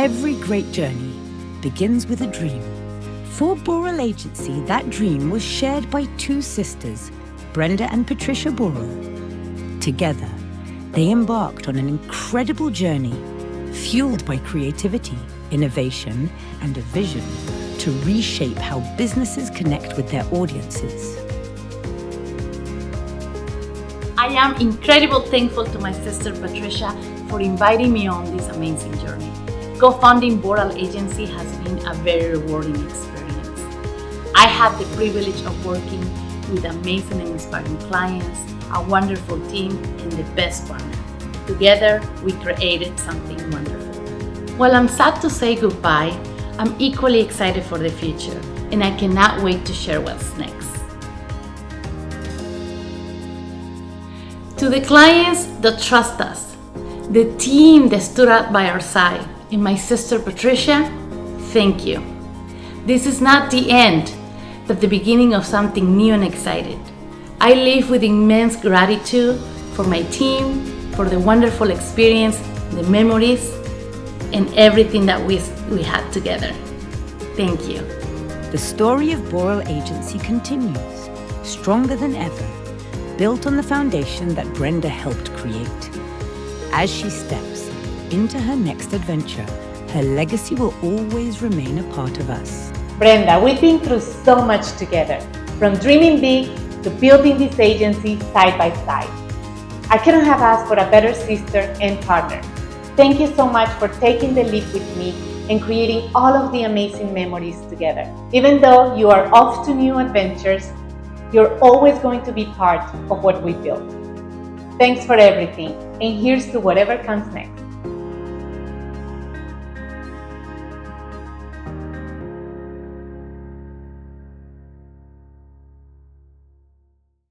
Every great journey begins with a dream. For Boral Agency, that dream was shared by two sisters, Brenda and Patricia Boral. Together, they embarked on an incredible journey, fueled by creativity, innovation, and a vision to reshape how businesses connect with their audiences. I am incredibly thankful to my sister Patricia for inviting me on this amazing journey. Co-founding Boral Agency has been a very rewarding experience. I had the privilege of working with amazing and inspiring clients, a wonderful team, and the best partner. Together, we created something wonderful. While I'm sad to say goodbye, I'm equally excited for the future, and I cannot wait to share what's next. To the clients that trust us, the team that stood up by our side, and my sister Patricia, thank you. This is not the end, but the beginning of something new and exciting. I live with immense gratitude for my team, for the wonderful experience, the memories, and everything that we had together. Thank you. The story of Boral Agency continues, stronger than ever, built on the foundation that Brenda helped create. As she steps into her next adventure, her legacy will always remain a part of us. Brenda, we've been through so much together, from dreaming big to building this agency side by side. I couldn't have asked for a better sister and partner. Thank you so much for taking the leap with me and creating all of the amazing memories together. Even though you are off to new adventures, you're always going to be part of what we built. Thanks for everything, and here's to whatever comes next.